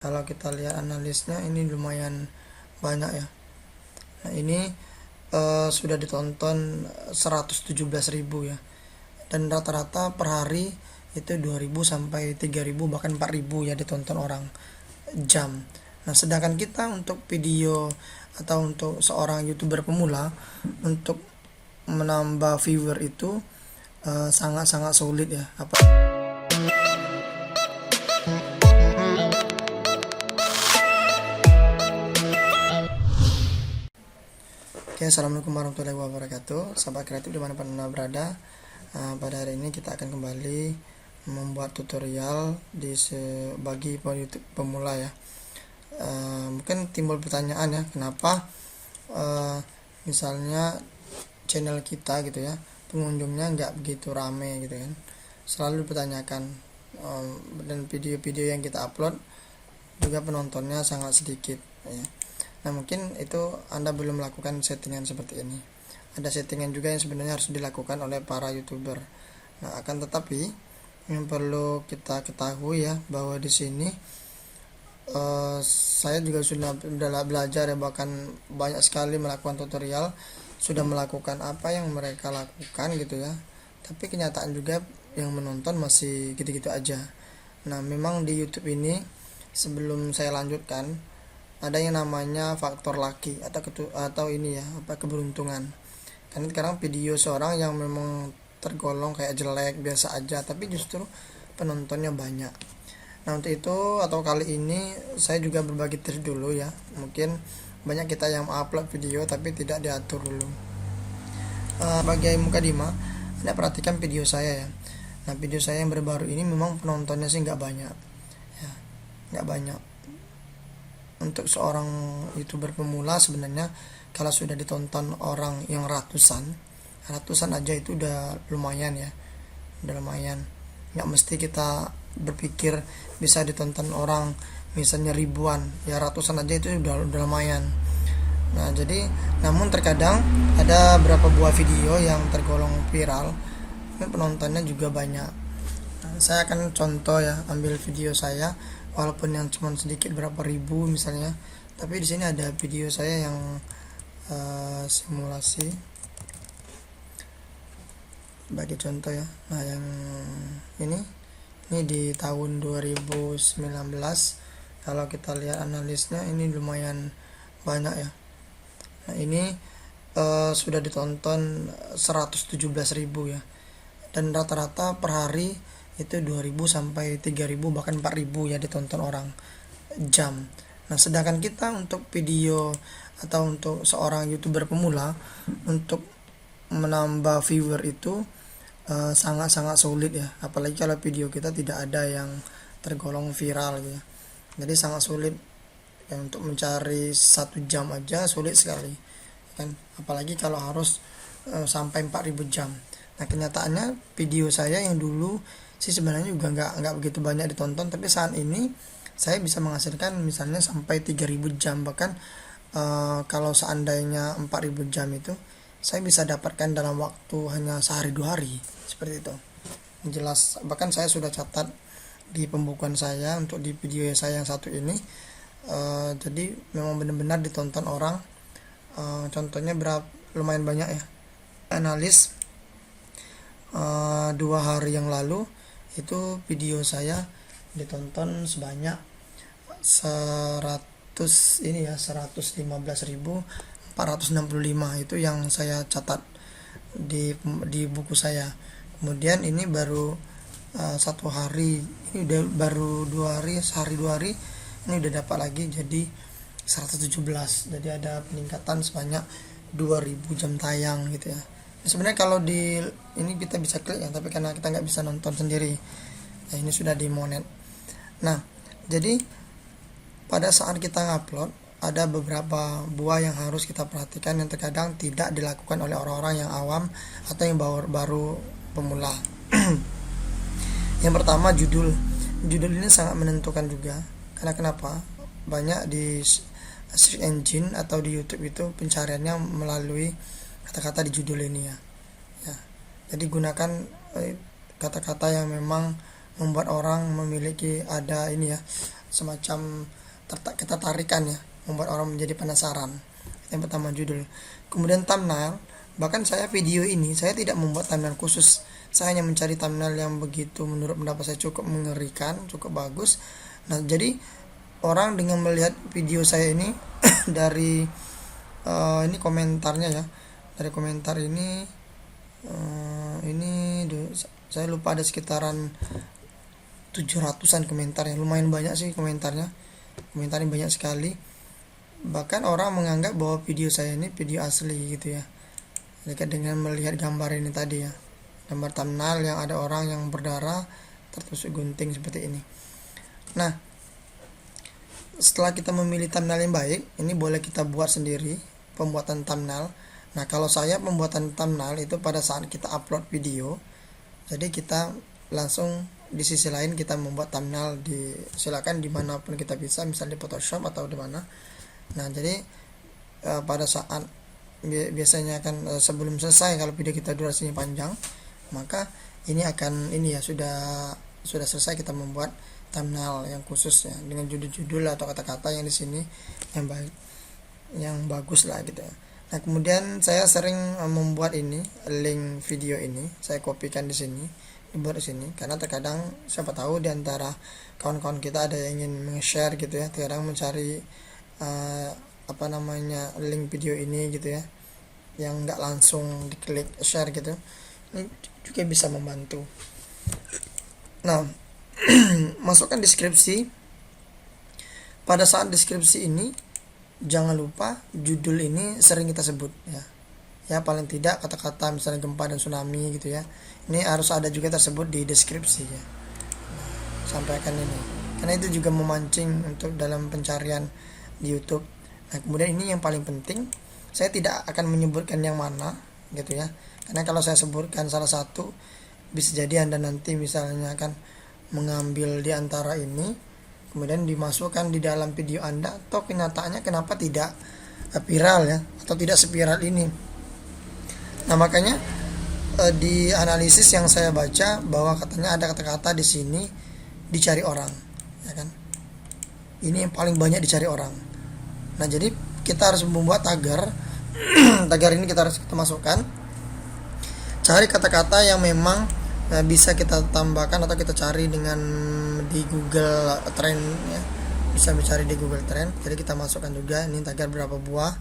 Kalau kita lihat analisnya ini lumayan banyak ya. Nah ini sudah ditonton 117.000 ya, dan rata-rata per hari itu 2.000 sampai 3.000 bahkan 4.000 ya ditonton orang jam. Nah sedangkan kita untuk video atau untuk seorang youtuber pemula untuk menambah viewer itu sangat-sangat sulit ya. Oke, assalamualaikum warahmatullahi wabarakatuh, sahabat kreatif dimanapun anda berada. Pada hari ini kita akan kembali membuat tutorial bagi YouTube pemula ya. Mungkin timbul pertanyaan ya, kenapa misalnya channel kita gitu ya, pengunjungnya nggak begitu rame gitu kan, selalu dipertanyakan. Dan video-video yang kita upload juga penontonnya sangat sedikit ya. Nah mungkin itu anda belum melakukan settingan seperti ini. Ada settingan juga yang sebenarnya harus dilakukan oleh para youtuber. Nah akan tetapi yang perlu kita ketahui ya, bahwa di sini saya juga sudah belajar ya, bahkan banyak sekali melakukan tutorial, sudah melakukan apa yang mereka lakukan gitu ya, tapi kenyataan juga yang menonton masih gitu-gitu aja. Nah memang di YouTube ini, sebelum saya lanjutkan, ada yang namanya faktor laki atau ini ya, keberuntungan. Karena sekarang video seorang yang memang tergolong kayak jelek biasa aja, tapi justru penontonnya banyak. Nah untuk itu atau kali ini saya juga berbagi tips dulu ya. Mungkin banyak kita yang upload video tapi tidak diatur dulu. Bagai mukadimah, anda perhatikan video saya ya. Nah video saya yang baru ini memang penontonnya sih nggak banyak ya, nggak banyak. Untuk seorang youtuber pemula sebenarnya kalau sudah ditonton orang yang ratusan aja itu udah lumayan ya, udah lumayan. Nggak mesti kita berpikir bisa ditonton orang misalnya ribuan ya, ratusan aja itu udah lumayan. Nah jadi namun terkadang ada beberapa buah video yang tergolong viral penontonnya juga banyak. Nah, saya akan contoh ya, ambil video saya walaupun yang cuma sedikit berapa ribu misalnya, tapi di sini ada video saya yang simulasi bagi contoh ya. Nah yang ini di tahun 2019, kalau kita lihat analisnya ini lumayan banyak ya. Nah ini sudah ditonton 117.000 ya, dan rata-rata per hari itu 2.000 sampai 3.000 bahkan 4.000 ya ditonton orang jam. Nah sedangkan kita untuk video atau untuk seorang youtuber pemula untuk menambah viewer itu sangat-sangat sulit ya, apalagi kalau video kita tidak ada yang tergolong viral gitu ya. Jadi sangat sulit ya, untuk mencari 1 jam aja sulit sekali kan, apalagi kalau harus sampai 4.000 jam. Nah kenyataannya video saya yang dulu sih sebenarnya juga nggak begitu banyak ditonton, tapi saat ini saya bisa menghasilkan misalnya sampai 3.000 jam, bahkan kalau seandainya 4.000 jam itu saya bisa dapatkan dalam waktu hanya sehari 2 hari seperti itu. Jelas, bahkan saya sudah catat di pembukuan saya untuk di video saya yang satu ini. Jadi memang benar-benar ditonton orang. Contohnya lumayan banyak ya. Analis 2 hari yang lalu itu video saya ditonton sebanyak 115.465 itu yang saya catat di buku saya. Kemudian ini baru 1 hari, ini udah baru 2 hari, sehari 2 hari ini udah dapat lagi jadi 117. Jadi ada peningkatan sebanyak 2.000 jam tayang gitu ya. Sebenarnya kalau di ini kita bisa klik ya, tapi karena kita nggak bisa nonton sendiri. Nah ini sudah di monet. Nah jadi pada saat kita ngupload ada beberapa buah yang harus kita perhatikan yang terkadang tidak dilakukan oleh orang-orang yang awam atau yang baru pemula. Yang pertama, judul ini sangat menentukan juga. Karena kenapa? Banyak di search engine atau di YouTube itu pencariannya melalui kata-kata di judul ini ya. Jadi gunakan kata-kata yang memang membuat orang memiliki ada ini ya, semacam ketertarikan ya, membuat orang menjadi penasaran. Yang pertama judul. Kemudian thumbnail, bahkan saya video ini saya tidak membuat thumbnail khusus, saya hanya mencari thumbnail yang begitu menurut pendapat saya cukup mengerikan, cukup bagus. Nah jadi orang dengan melihat video saya ini dari ini komentarnya ya, dari komentar ini saya lupa ada sekitaran 700-an komentar ya, lumayan banyak sih komentarnya banyak sekali. Bahkan orang menganggap bahwa video saya ini video asli gitu ya, dekat dengan melihat gambar ini tadi ya, gambar thumbnail yang ada orang yang berdarah tertusuk gunting seperti ini. Nah setelah kita memilih thumbnail yang baik, ini boleh kita buat sendiri pembuatan thumbnail. Nah kalau saya pembuatan thumbnail itu pada saat kita upload video, jadi kita langsung di sisi lain kita membuat thumbnail, silakan dimanapun kita bisa, misalnya di Photoshop atau di mana. Nah jadi pada saat biasanya akan sebelum selesai, kalau video kita durasinya panjang, maka ini akan sudah selesai kita membuat thumbnail yang khusus ya, dengan judul-judul atau kata-kata yang di sini yang baik, yang bagus lah gitu ya. Nah kemudian saya sering membuat ini link video ini, saya kopikan di sini, dibuat di sini, karena terkadang siapa tahu di antara kawan-kawan kita ada yang ingin meng-share gitu ya, terkadang mencari link video ini gitu ya, yang nggak langsung diklik share gitu, ini juga bisa membantu. Nah masukkan deskripsi. Pada saat deskripsi ini jangan lupa judul ini sering kita sebut ya, paling tidak kata-kata misalnya gempa dan tsunami gitu ya, ini harus ada juga tersebut di deskripsi ya. Sampaikan ini karena itu juga memancing untuk dalam pencarian di YouTube. Nah kemudian ini yang paling penting, saya tidak akan menyebutkan yang mana gitu ya, karena kalau saya sebutkan salah satu bisa jadi Anda nanti misalnya akan mengambil di antara ini kemudian dimasukkan di dalam video Anda, atau kenyataannya kenapa tidak viral ya, atau tidak seviral ini. Nah makanya di analisis yang saya baca bahwa katanya ada kata-kata di sini dicari orang ya kan, ini yang paling banyak dicari orang. Nah jadi kita harus membuat tagar tagar ini kita harus masukkan, cari kata-kata yang memang bisa kita tambahkan atau kita cari dengan di Google Trend ya, bisa mencari di Google Trend. Jadi kita masukkan juga ini tagar berapa buah,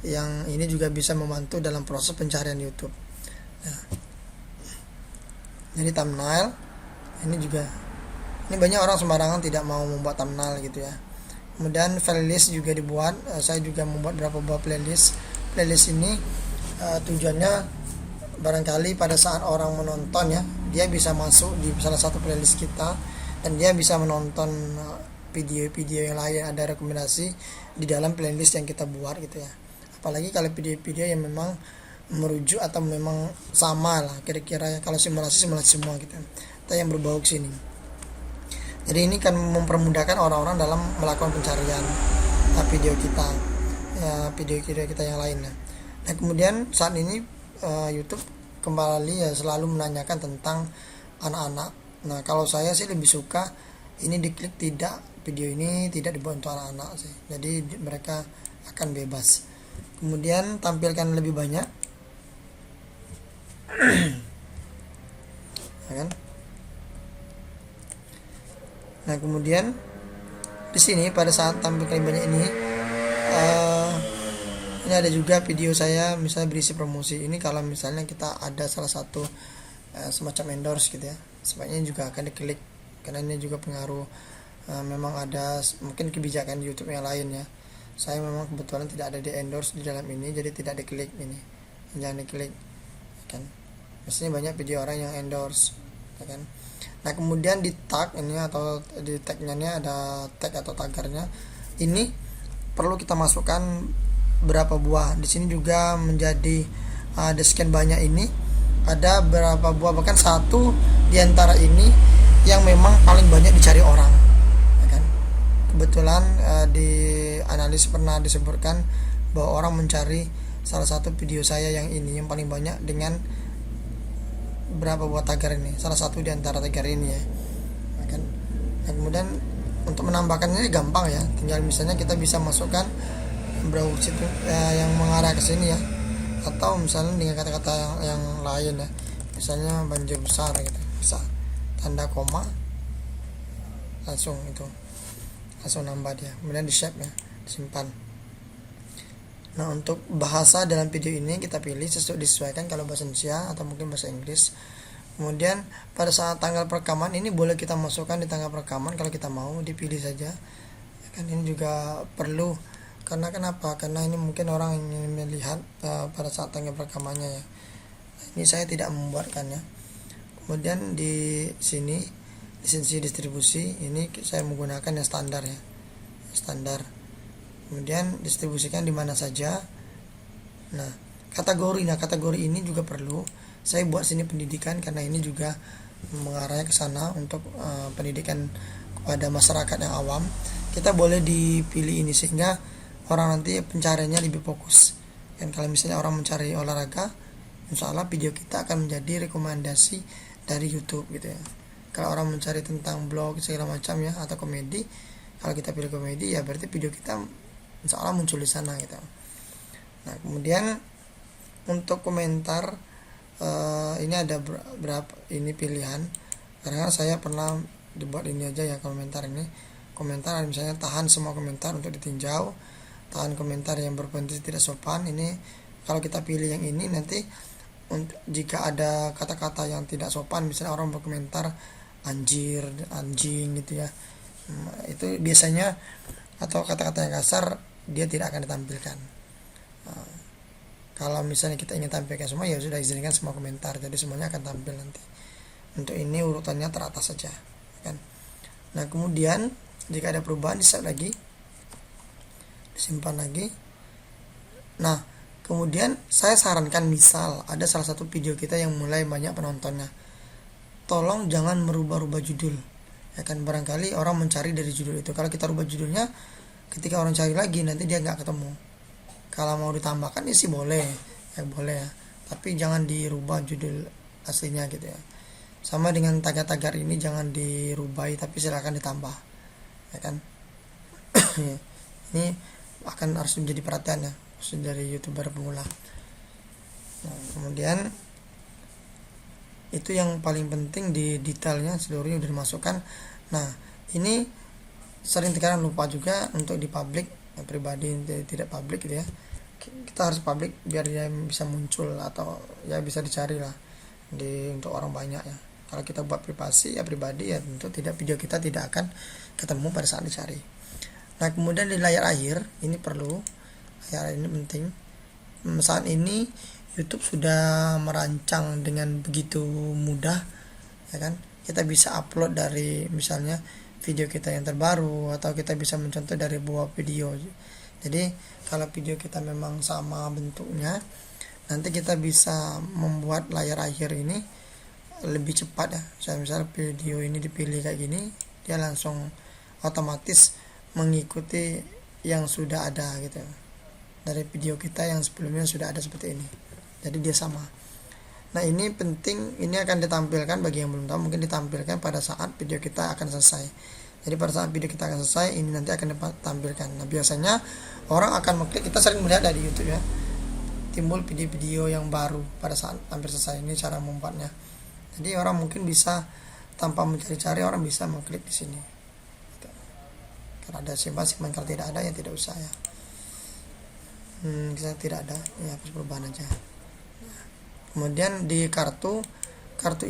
yang ini juga bisa membantu dalam proses pencarian YouTube. Nah, jadi thumbnail ini juga, ini banyak orang sembarangan tidak mau membuat thumbnail gitu ya. Kemudian playlist juga dibuat, saya juga membuat berapa buah playlist ini tujuannya barangkali pada saat orang menonton ya, dia bisa masuk di salah satu playlist kita dan dia bisa menonton video-video yang lain, ada rekomendasi di dalam playlist yang kita buat gitu ya. Apalagi kalau video-video yang memang merujuk atau memang sama lah kira-kira ya, kalau simulasi semua gitu atau yang berbau ke sini. Jadi ini kan mempermudahkan orang-orang dalam melakukan pencarian video kita ya, video kita yang lainnya. Nah kemudian saat ini YouTube kembali ya selalu menanyakan tentang anak-anak. Nah kalau saya sih lebih suka ini diklik tidak, video ini tidak dibuat untuk anak-anak sih, jadi mereka akan bebas. Kemudian tampilkan lebih banyak ya kan. Nah kemudian di sini pada saat tampilkan lebih banyak ini ada juga video saya misalnya berisi promosi. Ini kalau misalnya kita ada salah satu semacam endorse gitu ya, sebaiknya juga akan diklik karena ini juga pengaruh. Memang ada mungkin kebijakan di YouTube yang lain ya, saya memang kebetulan tidak ada di endorse di dalam ini, jadi tidak diklik ini, jangan diklik kan. Biasanya banyak video orang yang endorse ya kan. Nah kemudian di tag ini atau di tagnya ini ada tag atau tagarnya, ini perlu kita masukkan berapa buah. Di sini juga menjadi ada sekian banyak, ini ada berapa buah, bahkan satu di antara ini yang memang paling banyak dicari orang ya kan. Kebetulan di analis pernah disebutkan bahwa orang mencari salah satu video saya yang ini yang paling banyak dengan berapa buah tagar ini, salah satu di antara tagar ini ya kan. Nah, kemudian untuk menambahkannya gampang ya, tinggal misalnya kita bisa masukkan browser yang mengarah ke sini ya, atau misalnya dengan kata-kata yang lain ya, misalnya banjir besar gitu, bisa tanda koma langsung nambah dia, kemudian di save ya, disimpan. Nah, untuk bahasa dalam video ini kita pilih disesuaikan, kalau bahasa Indonesia atau mungkin bahasa Inggris. Kemudian pada saat tanggal perekaman ini boleh kita masukkan di tanggal perekaman kalau kita mau, dipilih saja. Kan ini juga perlu, karena kenapa? Karena ini mungkin orang ingin melihat pada saat tanggal perekamannya ya. Nah, ini saya tidak membuatkannya. Kemudian di sini lisensi distribusi ini saya menggunakan yang standar ya, standar. Kemudian distribusikan di mana saja. Nah, kategori ini juga perlu. Saya buat sini pendidikan karena ini juga mengarahnya ke sana untuk pendidikan kepada masyarakat yang awam. Kita boleh dipilih ini sehingga orang nanti pencariannya lebih fokus. Dan kalau misalnya orang mencari olahraga, insya Allah video kita akan menjadi rekomendasi dari YouTube gitu ya. Kalau orang mencari tentang blog segala macam ya, atau komedi, kalau kita pilih komedi ya berarti video kita insya Allah muncul di sana gitu. Nah, kemudian untuk komentar ini ada berapa ini pilihan, karena saya pernah dibuat ini aja ya, komentar misalnya tahan semua komentar untuk ditinjau, tahan komentar yang berpotensi tidak sopan. Ini kalau kita pilih yang ini, nanti jika ada kata-kata yang tidak sopan, misalnya orang berkomentar anjing gitu ya, itu biasanya, atau kata-kata yang kasar, dia tidak akan ditampilkan. Kalau misalnya kita ingin tampilkan semua, ya sudah izinkan semua komentar, jadi semuanya akan tampil nanti. Untuk ini urutannya teratas saja kan. Nah, kemudian jika ada perubahan, di-save lagi, disimpan lagi. Nah, kemudian saya sarankan, misal ada salah satu video kita yang mulai banyak penontonnya, tolong jangan merubah-rubah judul ya kan, barangkali orang mencari dari judul itu. Kalau kita rubah judulnya, ketika orang cari lagi nanti dia nggak ketemu. Kalau mau ditambahkan ya sih boleh ya, tapi jangan dirubah judul aslinya gitu ya. Sama dengan tagar-tagar ini jangan dirubah, tapi silakan ditambah ya kan. Ini akan harus menjadi perhatian ya, khusus dari YouTuber pemula. Nah, kemudian itu yang paling penting, di detailnya seluruhnya sudah dimasukkan. Nah, ini sering terkadang lupa juga untuk di public, pribadi tidak public gitu ya. Kita harus public biar dia bisa muncul, atau ya bisa dicari lah untuk orang banyak ya. Kalau kita buat privasi ya, pribadi ya, tentu video kita tidak akan ketemu pada saat dicari. Nah, kemudian di layar akhir ini perlu, layar ini penting. Saat ini YouTube sudah merancang dengan begitu mudah ya kan. Kita bisa upload dari misalnya video kita yang terbaru, atau kita bisa mencontoh dari buah video. Jadi kalau video kita memang sama bentuknya, nanti kita bisa membuat layar akhir ini lebih cepat ya. Misal video ini dipilih kayak gini, dia langsung otomatis mengikuti yang sudah ada gitu, dari video kita yang sebelumnya sudah ada seperti ini, jadi dia sama. Nah, ini penting, ini akan ditampilkan bagi yang belum tahu, mungkin ditampilkan pada saat video kita akan selesai. Jadi pada saat video kita akan selesai, ini nanti akan ditampilkan. Nah, biasanya orang akan mengklik, kita sering melihat dari YouTube ya, timbul video-video yang baru pada saat hampir selesai. Ini cara membuatnya. Jadi orang mungkin bisa tanpa mencari-cari, orang bisa mengklik di sini. Kalau ada simpan, kalau tidak ada ya tidak usah ya. Kita tidak ada ya, hapus perubahan aja. Kemudian di kartu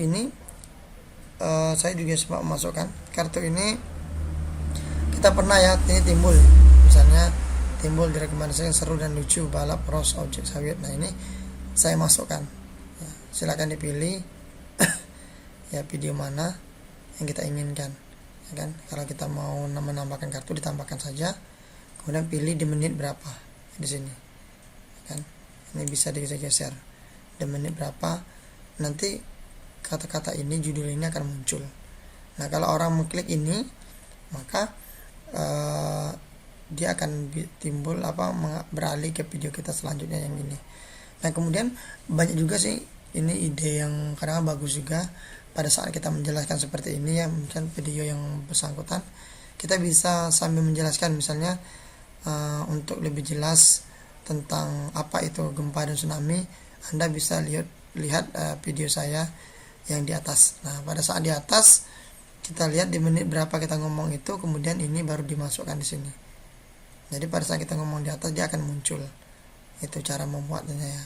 ini saya juga sempat memasukkan kartu ini. Kita pernah ya, ini timbul misalnya, timbul direkomendasikan seru dan lucu, balap, cross, objek sawit. Nah, ini saya masukkan ya, silakan dipilih ya video mana yang kita inginkan ya kan. Kalau kita mau menambahkan kartu, ditambahkan saja, kemudian pilih di menit berapa di sini kan. Ini bisa digeser di menit berapa, nanti kata-kata ini, judul ini akan muncul. Nah, kalau orang mengklik ini, maka dia akan timbul beralih ke video kita selanjutnya yang ini. Nah, kemudian banyak juga sih ini ide yang kadang bagus juga pada saat kita menjelaskan seperti ini ya, mungkin video yang bersangkutan kita bisa sambil menjelaskan, misalnya untuk lebih jelas tentang apa itu gempa dan tsunami, Anda bisa lihat video saya yang di atas. Nah, pada saat di atas kita lihat di menit berapa kita ngomong itu, kemudian ini baru dimasukkan di sini. Jadi pada saat kita ngomong di atas dia akan muncul. Itu cara membuatnya ya.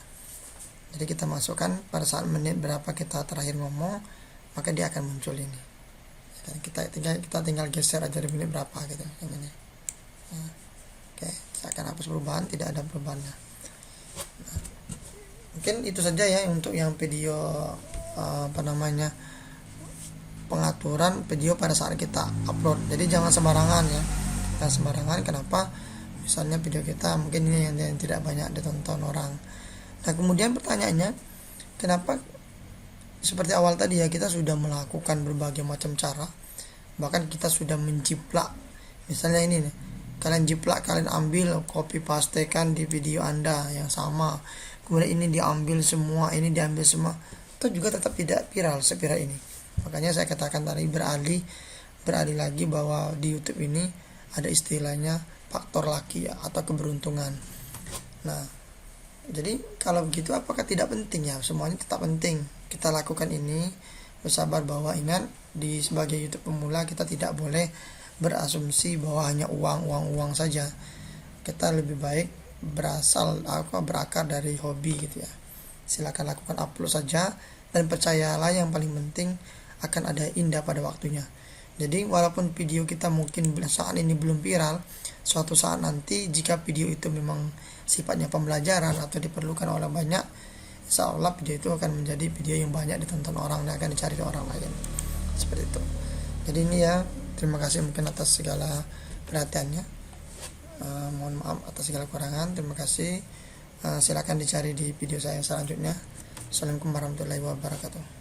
Jadi kita masukkan pada saat menit berapa kita terakhir ngomong, maka dia akan muncul ini. Dan kita tinggal geser aja di menit berapa gitu yang ini. Nah, oke, saya akan hapus perubahan, tidak ada perubahannya. Nah, mungkin itu saja ya untuk yang video pengaturan video pada saat kita upload. Jadi jangan sembarangan ya, jangan sembarangan. Kenapa? Misalnya video kita mungkin ini yang tidak banyak ditonton orang. Nah, kemudian pertanyaannya, kenapa seperti awal tadi ya, kita sudah melakukan berbagai macam cara, bahkan kita sudah menjiplak. Misalnya ini nih, kalian jiplak, kalian ambil, copy pastekan di video Anda yang sama, kemudian ini diambil semua, ini diambil semua, itu juga tetap tidak viral seviral ini. Makanya saya katakan tadi, beralih lagi bahwa di YouTube ini ada istilahnya faktor laki ya, atau keberuntungan. Nah, jadi kalau begitu apakah tidak penting ya? Semuanya tetap penting. Kita lakukan ini, bersabar, bahwa ingat, sebagai YouTube pemula kita tidak boleh berasumsi bahwa hanya uang saja. Kita lebih baik berakar dari hobi gitu ya. Silakan lakukan, upload saja, dan percayalah yang paling penting akan ada indah pada waktunya. Jadi walaupun video kita mungkin saat ini belum viral, suatu saat nanti jika video itu memang sifatnya pembelajaran atau diperlukan oleh banyak, insya Allah video itu akan menjadi video yang banyak ditonton orang dan akan dicari orang lain. Seperti itu. Jadi ini ya, terima kasih mungkin atas segala perhatiannya. Mohon maaf atas segala kekurangan. Terima kasih. Silakan dicari di video saya selanjutnya. Assalamualaikum warahmatullahi wabarakatuh.